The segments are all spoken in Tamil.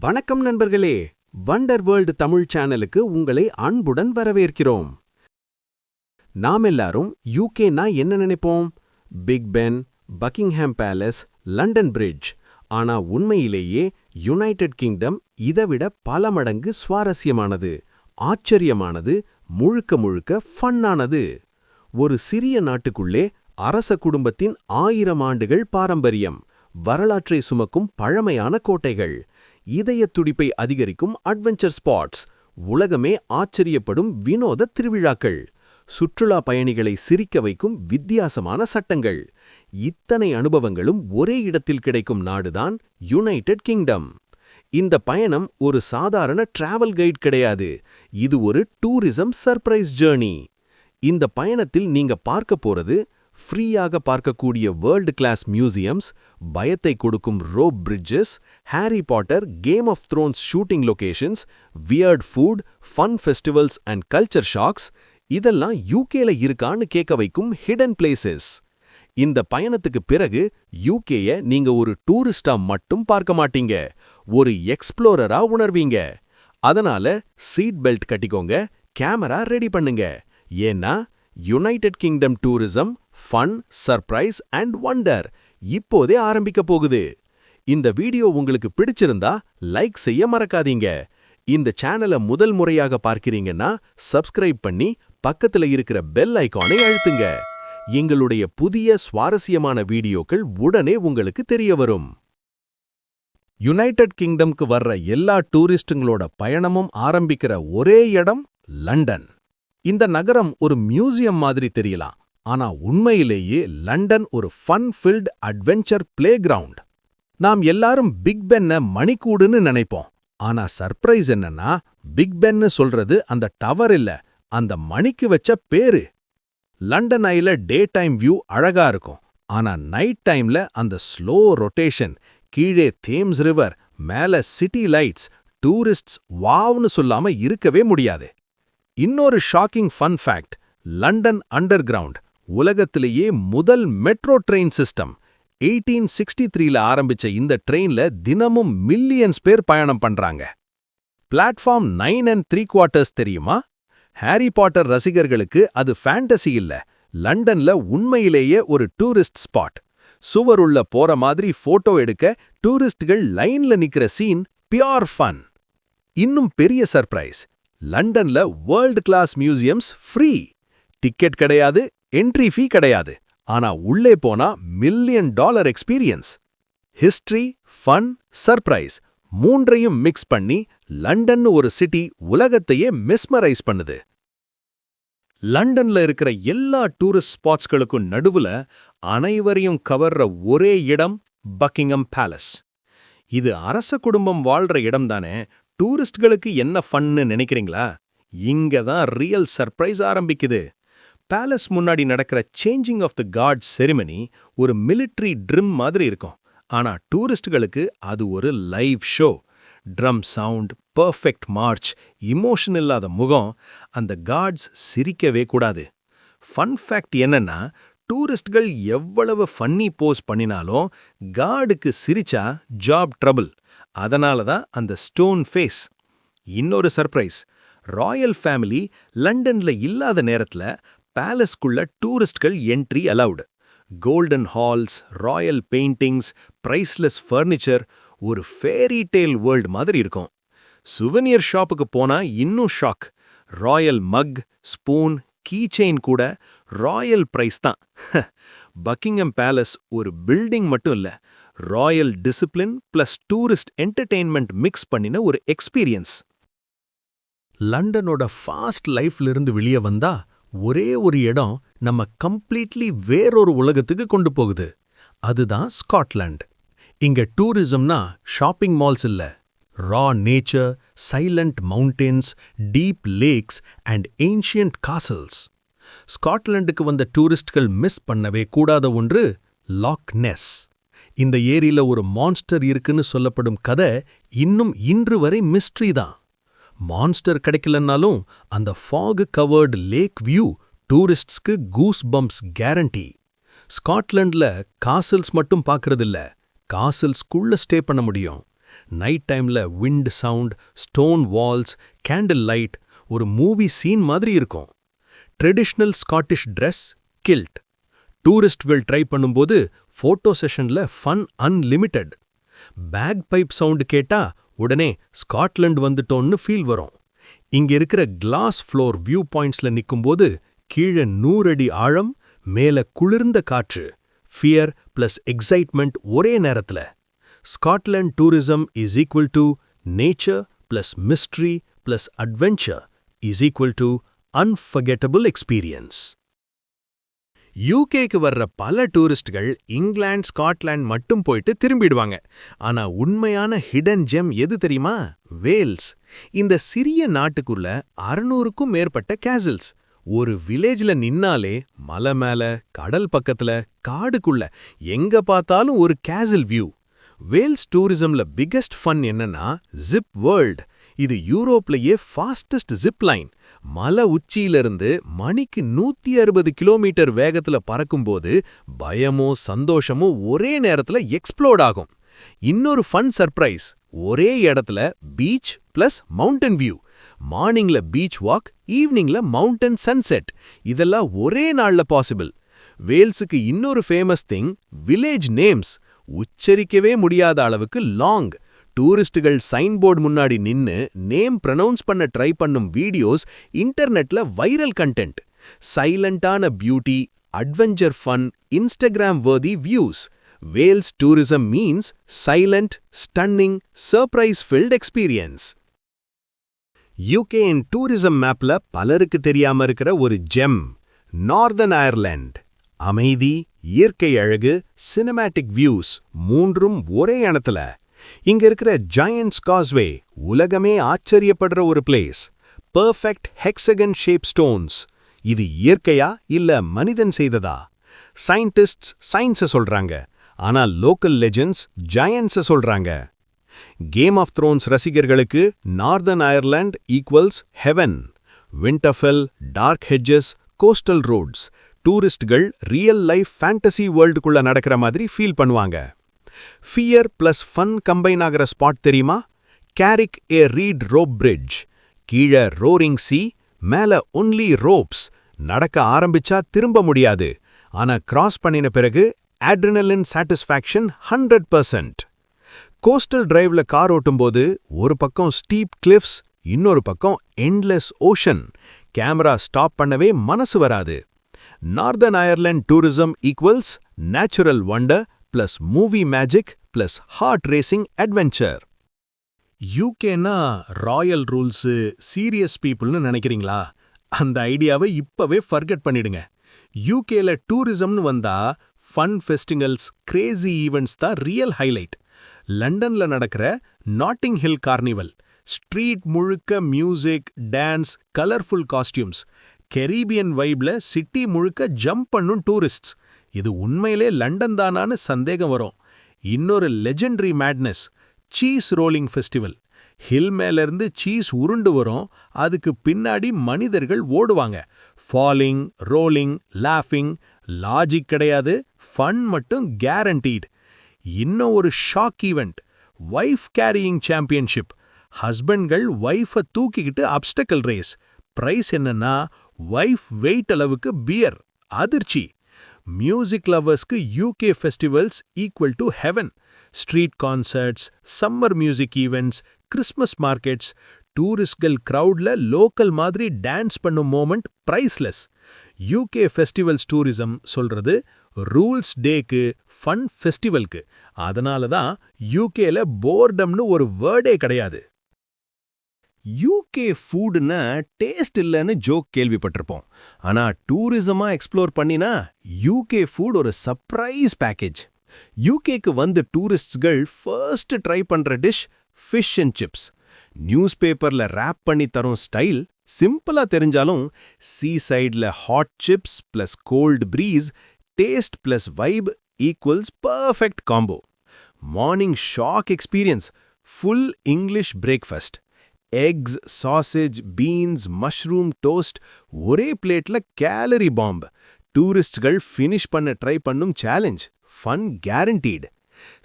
வணக்கம் நண்பர்களே, வண்டர் வேர்ல்ட் தமிழ் சேனலுக்கு உங்களை அன்புடன் வரவேற்கிறோம். நாம் எல்லாரும் யூகேனா என்ன நினைப்போம்? Big Ben, Buckingham Palace, London Bridge. ஆனா உண்மையிலேயே யுனைடெட் கிங்டம் இதைவிட பல மடங்கு சுவாரஸ்யமானது, ஆச்சரியமானது, முழுக்க முழுக்க ஃபன்னானது. ஒரு சிறிய நாட்டுக்குள்ளே அரச குடும்பத்தின் 1000 ஆண்டுகள் பாரம்பரியம், வரலாற்றை சுமக்கும் பழமையான கோட்டைகள், இதயத் துடிப்பை அதிகரிக்கும் அட்வென்ச்சர் ஸ்பாட்ஸ், உலகமே ஆச்சரியப்படும் வினோத திருவிழாக்கள், சுற்றுலா பயணிகளை சிரிக்க வைக்கும் வித்தியாசமான சட்டங்கள். இத்தனை அனுபவங்களும் ஒரே இடத்தில் கிடைக்கும் நாடுதான் யுனைடெட் கிங்டம். இந்த பயணம் ஒரு சாதாரண டிராவல் கைட் கிடையாது, இது ஒரு டூரிசம் சர்ப்ரைஸ் ஜர்னி. இந்த பயணத்தில் நீங்க பார்க்க போறது ஃப்ரீயாக பார்க்கக்கூடிய வேர்ல்டு கிளாஸ் மியூசியம்ஸ், பயத்தை கொடுக்கும் rope bridges, Harry Potter, Game of Thrones shooting locations, weird food, fun festivals and culture shocks. இதெல்லாம் யூகேல இருக்கான்னு கேட்க வைக்கும் ஹிடன் பிளேசஸ். இந்த பயணத்துக்கு பிறகு யூகேய நீங்க ஒரு டூரிஸ்டா மட்டும் பார்க்க மாட்டீங்க, ஒரு எக்ஸ்ப்ளோரரா உணர்வீங்க. அதனால சீட் பெல்ட் கட்டிக்கோங்க, கேமரா ரெடி பண்ணுங்க. ஏன்னா United Kingdom tourism fun, surprise and wonder இப்போதே ஆரம்பிக்க போகுது. இந்த வீடியோ உங்களுக்கு பிடிச்சிருந்தா லைக் செய்ய மறக்காதீங்க. இந்த சேனலை முதல் முறையாக பார்க்கிறீங்கன்னா சப்ஸ்கிரைப் பண்ணி பக்கத்துல இருக்கிற பெல் ஐகானை அழுத்துங்க. எங்களுடைய புதிய சுவாரஸ்யமான வீடியோக்கள் உடனே உங்களுக்கு தெரிய வரும். யுனைடெட் கிங்டம்க்கு வர்ற எல்லா டூரிஸ்டுங்களோட பயணமும் ஆரம்பிக்கிற ஒரே இடம் லண்டன். இந்த நகரம் ஒரு மியூசியம் மாதிரி தெரியலாம், ஆனா உண்மையிலேயே லண்டன் ஒரு fun field adventure play ground. நாம் எல்லாரும் பிக் பென்னை மணிக்கூடுன்னு நினைப்போம், ஆனா சர்ப்ரைஸ் என்னன்னா பிக் பென்னு சொல்றது அந்த டவர் இல்ல, அந்த மணிக்கு வச்ச பேரு. லண்டன் ஐல டே டைம் வியூ அழகா இருக்கும், ஆனா நைட் டைம்ல அந்த ஸ்லோ ரொட்டேஷன், கீழே தேம்ஸ் ரிவர், மேல சிட்டி லைட்ஸ், டூரிஸ்ட்ஸ் வாவ்னு சொல்லாம இருக்கவே முடியாது. இன்னொரு shocking fun fact, London under ground உலகத்திலேயே முதல் மெட்ரோ ட்ரெயின் சிஸ்டம். 1863ல ஆரம்பிச்ச இந்த ட்ரெயின்ல தினமும் மில்லியன்ஸ் பேர் பயணம் பண்றாங்க. பிளாட்ஃபார்ம் 9 3/4 தெரியுமா? ஹாரி பாட்டர் ரசிகர்களுக்கு அது ஃபேண்டசி இல்ல, லண்டன்ல உண்மையிலேயே ஒரு டூரிஸ்ட் ஸ்பாட். சுவருள்ள போற மாதிரி போட்டோ எடுக்க டூரிஸ்ட்கள் லைன்ல நிக்கிற சீன் பியூர் ஃபன். இன்னும் பெரிய சர்ப்ரைஸ், லண்டன்ல world class museums free. Ticket கிடையாது, என்ட்ரி ஃபீ கிடையாது, ஆனா உள்ளே போனா $1 million experience. History, fun, surprise மூன்றையும் மிக்ஸ் பண்ணி லண்டன்னு ஒரு சிட்டி உலகத்தையே மெஸ்மரைஸ் பண்ணுது. லண்டன்ல இருக்கிற எல்லா டூரிஸ்ட் ஸ்பாட்ஸ்களுக்கும் நடுவுல அனைவரையும் கவர்ற ஒரே இடம் பக்கிங்ஹாம் பேலஸ். இது அரச குடும்பம் வாழ்ற இடம்தானே. டூரிஸ்ட்களுக்கு என்ன ஃபன்னு நினைக்கிறீங்களா? இங்க தான் ரியல் சர்ப்ரைஸ் ஆரம்பிக்குது. பேலஸ் முன்னாடி நடக்கிற changing of the guard ceremony ஒரு மிலிட்ரி ட்ரிம் மாதிரி இருக்கும், ஆனா டூரிஸ்ட்களுக்கு அது ஒரு live show. Drum sound, perfect march, emotion இல்லாத முகம், அந்த கார்ட்ஸ் சிரிக்கவே கூடாது. ஃபன் ஃபேக்ட் என்னன்னா, டூரிஸ்ட்கள் எவ்வளவு ஃபன்னி போஸ் பண்ணினாலும் கார்டுக்கு சிரிச்சா ஜாப் ட்ரபிள். அதனால தான் அந்த ஸ்டோன் ஃபேஸ். இன்னொரு சர்ப்ரைஸ், ராயல் ஃபேமிலி லண்டன்ல இல்லாத நேரத்துல பேலஸ்குள்ள டூரிஸ்ட்கள் entry allowed. Golden halls, royal paintings, priceless furniture, ஒரு ஃபேரி டேல் வேர்ல்ட் மாதிரி இருக்கும். சுவெனியர் ஷாப்புக்கு போனா இன்னும் shock. Royal mug, spoon, key chain கூட ராயல் பிரைஸ் தான். பக்கிங்ஹாம் பேலஸ் ஒரு பில்டிங் மட்டும் இல்ல, royal discipline plus tourist entertainment mix பண்ணின ஒரு எக்ஸ்பீரியன்ஸ். லண்டனோட ஃபாஸ்ட் லைஃப்ல இருந்து வெளியே வந்தா ஒரே ஒரு இடம் நம்ம கம்ப்ளீட்லி வேறொரு உலகத்துக்கு கொண்டு போகுது. அதுதான் ஸ்காட்லாண்ட். இங்க டூரிசம்னா ஷாப்பிங் மால்ஸ் இல்ல, raw nature, silent mountains, deep lakes and ancient castles. ஸ்காட்லாண்டுக்கு வந்த டூரிஸ்ட்கள் மிஸ் பண்ணவே கூடாத ஒன்று லாக் நெஸ். இந்த ஏரியில ஒரு மான்ஸ்டர் இருக்குன்னு சொல்லப்படும் கதை இன்னும் இன்று வரை மிஸ்ட்ரி தான். மான்ஸ்டர் கிடைக்கலன்னாலும் அந்த ஃபாக் கவர்டு லேக் வியூ டூரிஸ்ட்ஸ்க்கு கூஸ் பம்ப்ஸ் கேரண்டி. ஸ்காட்லாண்ட்ல காசல்ஸ் மட்டும் பார்க்கறதில்ல, காசல்ஸ்குள்ள ஸ்டே பண்ண முடியும். நைட் டைம்ல wind sound, stone walls, candle light, ஒரு மூவி சீன் மாதிரி இருக்கும். Traditional Scottish dress, kilt. டூரிஸ்ட்கள் ட்ரை பண்ணும்போது ஃபோட்டோ செஷன்ல fun unlimited. Bagpipe sound கேட்டா உடனே ஸ்காட்லாண்ட் வந்துட்டோன்னு ஃபீல் வரும். இங்க இருக்கிற கிளாஸ் ஃப்ளோர் வியூ பாயிண்ட்ஸ்ல நிக்கும்போது கீழே 100 அடி ஆழம், மேல குளிர்ந்த காற்று, ஃபியர் பிளஸ் எக்ஸைட்மெண்ட் ஒரே நேரத்துல. Scotland tourism is equal to nature plus mystery plus adventure is equal to unforgettable experience. யூகேக்கு வர்ற பல டூரிஸ்ட்கள் இங்கிலாந்து, ஸ்காட்லாந்து மட்டும் போயிட்டு திரும்பிடுவாங்க. ஆனா உண்மையான ஹிடன் ஜெம் எது தெரியுமா? வேல்ஸ். இந்த சிறிய நாட்டுக்குள்ள 600க்கும் மேற்பட்ட கேசல்ஸ். ஒரு வில்லேஜ்ல நின்னாலே மலை மேல, கடல் பக்கத்துல, காடுக்குள்ள எங்க பார்த்தாலும் ஒரு கேசல் வியூ. வேல்ஸ் டூரிசம்ல பிகெஸ்ட் ஃபன் என்னன்னா ஜிப் வேர்ல்ட். இது யூரோப்லயே ஃபாஸ்டஸ்ட் ஜிப் லைன். மலை உச்சியிலிருந்து மணிக்கு 160 கிலோமீட்டர் வேகத்துல பறக்கும்போது பயமோ சந்தோஷமோ ஒரே நேரத்துல எக்ஸ்ப்ளோட் ஆகும். இன்னொரு ஃபன் சர்ப்ரைஸ், ஒரே இடத்துல பீச் பிளஸ் மவுண்டன் வியூ. மார்னிங்ல பீச் வாக், ஈவினிங்ல மவுண்டன் சன்செட். இதெல்லாம் ஒரே நாள்ல பாசிபிள். வேல்ஸுக்கு இன்னொரு ஃபேமஸ் திங் வில்லேஜ் நேம்ஸ். உச்சரிக்கவே முடியாத அளவுக்கு லாங். டூரிஸ்டுகள் சைன்போர்டு முன்னாடி நின்னு நேம் ப்ரொனவுன்ஸ் பண்ண ட்ரை பண்ணும் வீடியோஸ் இன்டர்நெட்ல வைரல் கண்டென்ட். சைலண்டான beauty, adventure fun, Instagram worthy views. Wales tourism means silent, stunning, surprise filled experience. UK in tourism மேப்ல பலருக்கு தெரியாம இருக்கிற ஒரு ஜெம், நார்தர்ன் அயர்லாந்து. அமைதி, இயற்கை அழகு, சினிமேட்டிக் வியூஸ் மூன்றும் ஒரே இடத்துல. இங்க இருக்கிற ஜாயண்ட்ஸ் காஸ்வே உலகமே ஆச்சரியப்படுற ஒரு place. Perfect hexagon shape stones. இது இயற்கையா இல்ல மனிதன் செய்ததா? சயின்டிஸ்ட்ஸ் சயின்ஸ சொல்றாங்க, ஆனா லோக்கல் லெஜெண்ட்ஸ் ஜாயண்ட்ஸ சொல்றாங்க. கேம் ஆஃப் த்ரோன்ஸ் ரசிகர்களுக்கு Northern Ireland equals heaven. Winterfell, dark hedges, coastal roads. டூரிஸ்ட்கள் ரியல் லைஃப் ஃபேண்டசி வேர்ல்டுக்குள்ள நடக்கிற மாதிரி ஃபீல் பண்ணுவாங்க. ஃபியர் பிளஸ் ஃபன் கம்பைன் ஆகிற ஸ்பாட் தெரியுமா? Carrick a Rede rope bridge. கீழே ரோரிங் சீ, மேல ஒன்லி ரோப்ஸ். நடக்க ஆரம்பிச்சா திரும்ப முடியாது. ஆனா கிராஸ் பண்ணின பிறகு அட்ரினலின் சாட்டிஸ்ஃபேக்ஷன் 100%. கோஸ்டல் டிரைவ்ல கார் ஓட்டும்போது ஒரு பக்கம் ஸ்டீப் கிளிஃப்ஸ், இன்னொரு பக்கம் எண்ட்லெஸ் ஓஷன். கேமரா ஸ்டாப் பண்ணவே மனசு வராது. Northern Ireland tourism equals natural wonder plus movie magic plus heart racing adventure. யூகேனா ராயல் ரூல்ஸு, சீரியஸ் பீப்புள்னு நினைக்கிறீங்களா? அந்த ஐடியாவை இப்பவே ஃபர்கெட் பண்ணிடுங்க. யூகேல டூரிசம்னு வந்தா ஃபன் ஃபெஸ்டிவல்ஸ், கிரேசி ஈவெண்ட்ஸ் தான் ரியல் ஹைலைட். லண்டன்ல நடக்கிற நாட்டிங் ஹில் கார்னிவல், ஸ்ட்ரீட் முழுக்க music, dance, colourful costumes. Caribbean வைப்ல சிட்டி முழுக்க ஜம்ப் பண்ணும் டூரிஸ்ட்ஸ். இது உண்மையிலே லண்டன் தானான்னு சந்தேகம் வரும். இன்னொரு legendary madness, cheese rolling festival. Hill மேலிருந்து சீஸ் உருண்டு வரும், அதுக்கு பின்னாடி மனிதர்கள் ஓடுவாங்க. ஃபாலிங், ரோலிங், லாஃபிங். லாஜிக் கிடையாது, ஃபன் மட்டும் கேரண்டீட். இன்னும் ஒரு shock event, wife carrying championship. ஹஸ்பண்ட்கள் வைஃபை தூக்கிக்கிட்டு அப்டக்கல் ரேஸ். பிரைஸ் என்னன்னா வைஃப் வெயிட் அளவுக்கு பியர். அதிர்ச்சி. மியூசிக் லவர்ஸ்க்கு UK festivals equal to heaven. Street concerts, summer music events, Christmas markets. டூரிஸ்ட்கள் கிரவுட்ல லோக்கல் மாதிரி டான்ஸ் பண்ணும் moment priceless. UK festivals tourism சொல்றது ரூல்ஸ் டேக்கு, ஃபன் ஃபெஸ்டிவல்க்கு. அதனால தான் யூகேல போர்டம்னு ஒரு வேர்டே கிடையாது. யூகே ஃபுட்னா டேஸ்ட் இல்லைன்னு ஜோக் கேள்விப்பட்டிருப்போம். ஆனா டூரிசமா எக்ஸ்ப்ளோர் பண்ணினா யூகே ஃபுட் ஒரு சர்ப்ரைஸ் பேக்கேஜ். யூகேக்கு வந்து டூரிஸ்ட்கள் ஃபர்ஸ்ட் ட்ரை பண்ற dish fish and chips. News பேப்பர்ல ரேப் பண்ணி தரும் ஸ்டைல் சிம்பிளா தெரிஞ்சாலும் சீ சைட்ல hot chips plus cold breeze, taste plus vibe equals perfect combo. Morning shock experience, full English breakfast. Eggs, sausage, beans, mushroom toast, ஒரே பிளேட்ல கேலரி பாம்ப். டூரிஸ்ட்கள் ஃபினிஷ் பண்ண ட்ரை பண்ணும் challenge, fun guaranteed.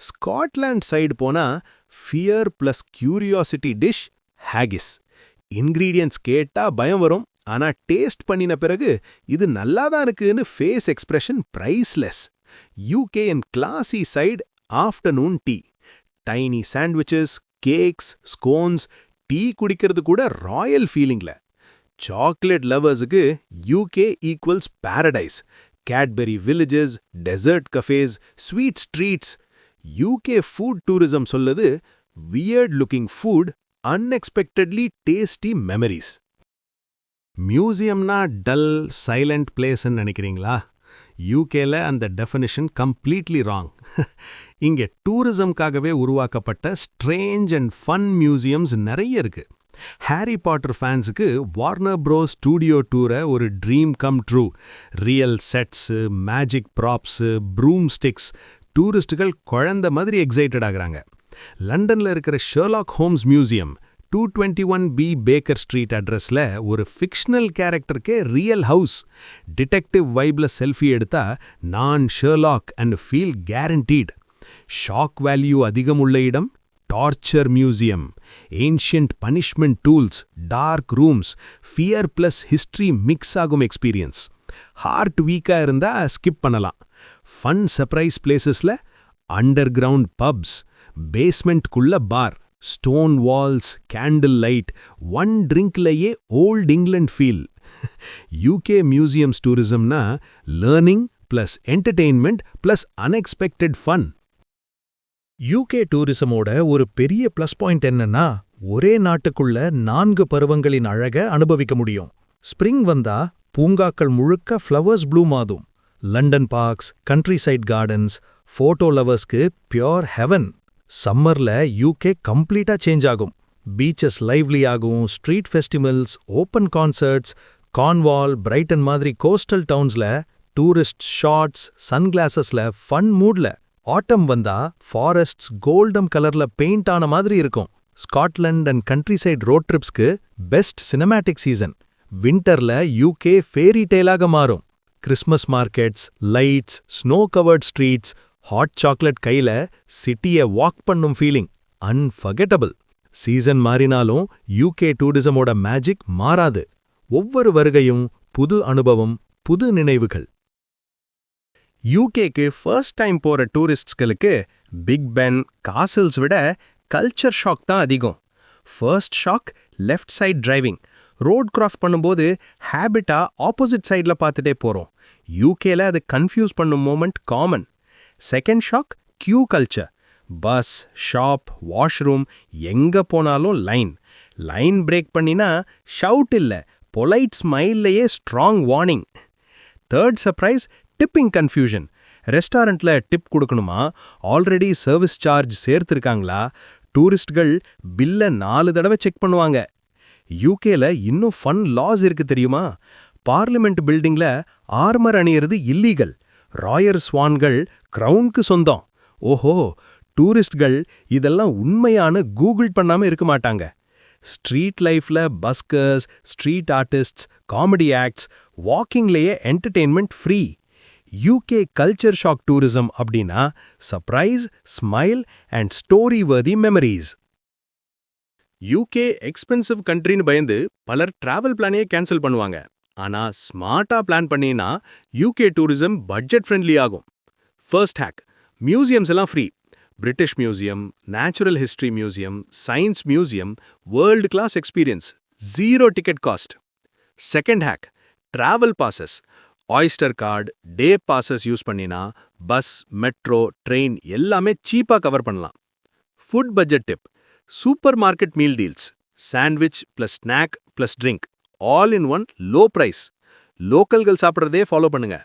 Scotland side போனா fear plus curiosity dish haggis. Ingredients கேட்டா பயம் வரும், ஆனா டேஸ்ட் பண்ணின பிறகு இது நல்லாதான் இருக்குன்னு face expression priceless. UK and classy side afternoon tea. Tiny sandwiches, cakes, scones, tea குடிக்கிறது கூட ராயல் ஃபீலிங்ல. சாக்லேட் லவர்ஸுக்கு UK equals paradise. Cadbury villages, dessert cafes, sweet streets. UK food tourism சொல்லுது weird looking food, unexpectedly tasty memories. மியூசியம்னா டல் சைலண்ட் பிளேஸ்ன்னு நினைக்கிறீங்களா? யூகேல அந்த டெஃபினிஷன் கம்ப்ளீட்லி ராங். இங்கே டூரிசம்காகவே உருவாக்கப்பட்ட ஸ்ட்ரேஞ்ச் அண்ட் ஃபன் மியூசியம்ஸ் நிறைய இருக்கு. ஹாரி பாட்டர் ஃபேன்ஸுக்கு வார்னர் ப்ரோஸ் ஸ்டூடியோ டூரை ஒரு dream come true. Real sets, magic props, broomsticks, டூரிஸ்டுகள் குழந்த மாதிரி எக்ஸைட்டட் ஆகுறாங்க. லண்டன்ல இருக்கிற Sherlock Holmes museum 221B Baker Street அட்ரஸ்ல ஒரு ஃபிக்ஷனல் கேரக்டருக்கே ரியல் ஹவுஸ். டிடெக்டிவ் வைப்ல செல்ஃபி எடுத்தா நான் Sherlock and feel guaranteed. Shock value அதிகம் உள்ள இடம் torture museum. Ancient punishment tools, dark rooms, fear plus history mix ஆகும் எக்ஸ்பீரியன்ஸ். ஹார்ட் வீக்கா இருந்தா ஸ்கிப் பண்ணலாம். ஃபன் சர்ப்ரைஸ் பிளேசஸ்ல அண்டர் கிரவுண்ட் பப்ஸ், பேஸ்மெண்ட்குள்ள bar, stone walls, candle light, one ட்ரிங்க்லயே old England feel. UK museums டூரிசம்னா learning plus entertainment plus unexpected fun. UK டூரிசமோட ஒரு பெரிய ப்ளஸ் பாயிண்ட் என்னன்னா, ஒரே நாட்டுக்குள்ள 4 பருவங்களின் அழக அனுபவிக்க முடியும். ஸ்ப்ரிங் வந்தா பூங்காக்கள் முழுக்க ஃப்ளவர்ஸ் ப்ளூம் ஆகும். London parks, countryside gardens, photo லவர்ஸ்க்கு பியோர் ஹெவன். சம்மர்ல யூகே கம்ப்ளீட்டா சேஞ்ச் ஆகும். பீச்சஸ் லைவ்லி ஆகும், street festivals, open concerts, Cornwall, Brighton மாதிரி கோஸ்டல் டவுன்ஸ்ல டூரிஸ்ட் ஷார்ட்ஸ், சன்கிளாசஸ்ல ஃபன் மூட்ல. ஆட்டம் வந்தா ஃபாரஸ்ட்ஸ் கோல்டம் கலர்ல பெயிண்ட் ஆன மாதிரி இருக்கும். Scotland and countryside road ட்ரிப்ஸ்க்கு பெஸ்ட் சினிமேட்டிக் சீசன். விண்டர்ல யூகே ஃபேரி டேலாக மாறும். Christmas markets, lights, snow covered streets, hot chocolate கையில சிட்டியை வாக் பண்ணும் ஃபீலிங் அன்ஃபர்கெட்டபிள். சீசன் மாறினாலும் யூகே டூரிசமோட மேஜிக் மாறாது. ஒவ்வொரு வருகையும் புது அனுபவம், புது நினைவுகள். யூகேக்கு ஃபர்ஸ்ட் டைம் போற டூரிஸ்ட்ஸ்களுக்கு பிக் பென், காசில்ஸ் விட கல்ச்சர் ஷாக் தான் அதிகம். First shock left side driving. Road cross பண்ணும்போது ஹேபிட்டா ஆப்போசிட் சைட்ல பார்த்துட்டே போறோம். யூகேல அது கன்ஃபியூஸ் பண்ணும் moment common. Second shock queue culture. Bus, shop, washroom, எங்க போனாலும் லைன். லைன் பிரேக் பண்ணினா ஷவுட் இல்ல, பொலைட் ஸ்மைல்லையே strong warning. Third surprise tipping confusion. ரெஸ்டாரண்ட்ல டிப் கொடுக்கணுமா, ஆல்ரெடி சர்வீஸ் சார்ஜ் சேர்த்திருக்காங்களா? டூரிஸ்ட்கள் பில்ல 4 தடவை செக் பண்ணுவாங்க. யூகேல இன்னும் ஃபன் லாஸ் இருக்கு தெரியுமா? பார்லிமெண்ட் பில்டிங்ல ஆர்மர் அணியறது இல்லீகல். ராயர் ஸ்வான்கள் கிரவுனுக்கு சொந்தம். ஓஹோ, டூரிஸ்ட்கள் இதெல்லாம் உண்மையான கூகுள் பண்ணாம இருக்க மாட்டாங்க. ஸ்ட்ரீட் லைஃப்ல buskers, street artists, comedy acts, வாக்கிங்லேயே entertainment free. UK culture shock tourism அப்படின்னா surprise, smile and story worthy memories. UK expensive கண்ட்ரின்னு பயந்து பலர் டிராவல் பிளானையே கேன்சல் பண்ணுவாங்க. ஆனா ஸ்மார்ட்டா பிளான் பண்ணினா யூகே டூரிசம் பட்ஜெட் ஃப்ரெண்ட்லி ஆகும். ஃபர்ஸ்ட் ஹேக், மியூசியம்ஸ் எல்லாம் free. British museum, natural history museum, science museum, world class experience, 0 ticket cost. Second hack, travel passes. Oyster card, day passes use பண்ணினா பஸ், மெட்ரோ, ட்ரெயின் எல்லாமே சீப்பா கவர் பண்ணலாம். Food budget tip, supermarket meal deals, sandwich plus snack plus drink, all in one low price. லோக்கல்கள் சாப்பிட்றதே ஃபாலோ பண்ணுங்க.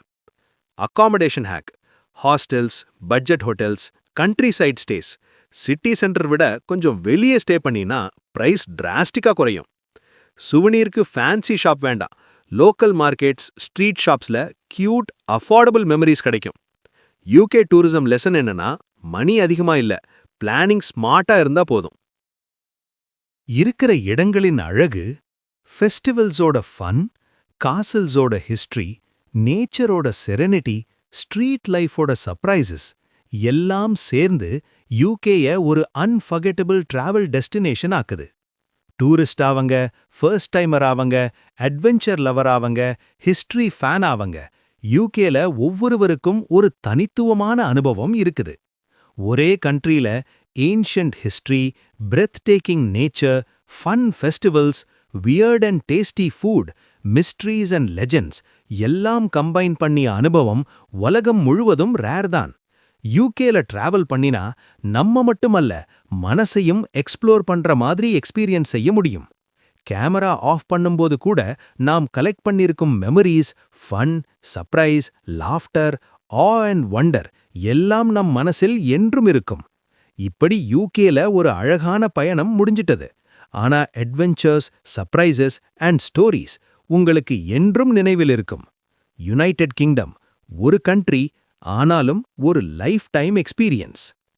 Accommodation hack, hostels, budget hotels, country side stays. City centre விட கொஞ்சம் வெளியே ஸ்டே பண்ணினா பிரைஸ் டிராஸ்டிக்கா குறையும். சுவனீருக்கு ஃபேன்சி ஷாப் வேண்டாம். லோக்கல் மார்க்கெட்ஸ், ஸ்ட்ரீட் ஷாப்ஸ்ல கியூட் அஃபோர்டபுள் மெமரிஸ் கிடைக்கும். யூகே டூரிசம் லெசன் என்னன்னா, மணி அதிகமா இல்ல, பிளானிங் ஸ்மார்ட்டா இருந்தா போதும். இருக்கிற இடங்களின் அழகு, ஃபெஸ்டிவல்ஸோட ஃபன், காசில்ஸோட ஹிஸ்டரி, நேச்சரோட செரெனிட்டி, ஸ்ட்ரீட் லைஃபோட சர்ப்ரைசஸ் எல்லாம் சேர்ந்து யூகேய ஒரு அன்ஃபர்கெட்டபிள் டிராவல் டெஸ்டினேஷன் ஆக்குது. டூரிஸ்ட் ஆவங்க, ஃபர்ஸ்ட் டைமர் ஆவங்க, அட்வென்ச்சர் லவர் ஆவங்க, ஹிஸ்டரி ஃபேன் ஆவங்க, யூகேல ஒவ்வொருவருக்கும் ஒரு தனித்துவமான அனுபவம் இருக்குது. ஒரே கண்ட்ரில ancient history, breathtaking nature, fun festivals, weird and tasty food, mysteries and legends எல்லாம் கம்பைன் பண்ணிய அனுபவம் உலகம் முழுவதும் ரேர் தான். யூகேல டிராவல் பண்ணினா நம்ம மட்டுமல்ல, மனசையும் எக்ஸ்ப்ளோர் பண்ற மாதிரி எக்ஸ்பீரியன்ஸ் செய்ய முடியும். கேமரா ஆஃப் பண்ணும்போது கூட நாம் கலெக்ட் பண்ணிருக்கும் memories, fun, surprise, laughter, ah and wonder எல்லாம் நம் மனசில் என்றும் இருக்கும். இப்படி யூகேல ஒரு அழகான பயணம் முடிஞ்சிட்டது. ஆனா அட்வென்ச்சர்ஸ், சர்ப்ரைசஸ் அண்ட் ஸ்டோரீஸ் உங்களுக்கு என்றும் நினைவில் இருக்கும். யுனைடெட் கிங்டம் ஒரு கண்ட்ரி, ஆனாலும் ஒரு லைஃப் டைம் எக்ஸ்பீரியன்ஸ்.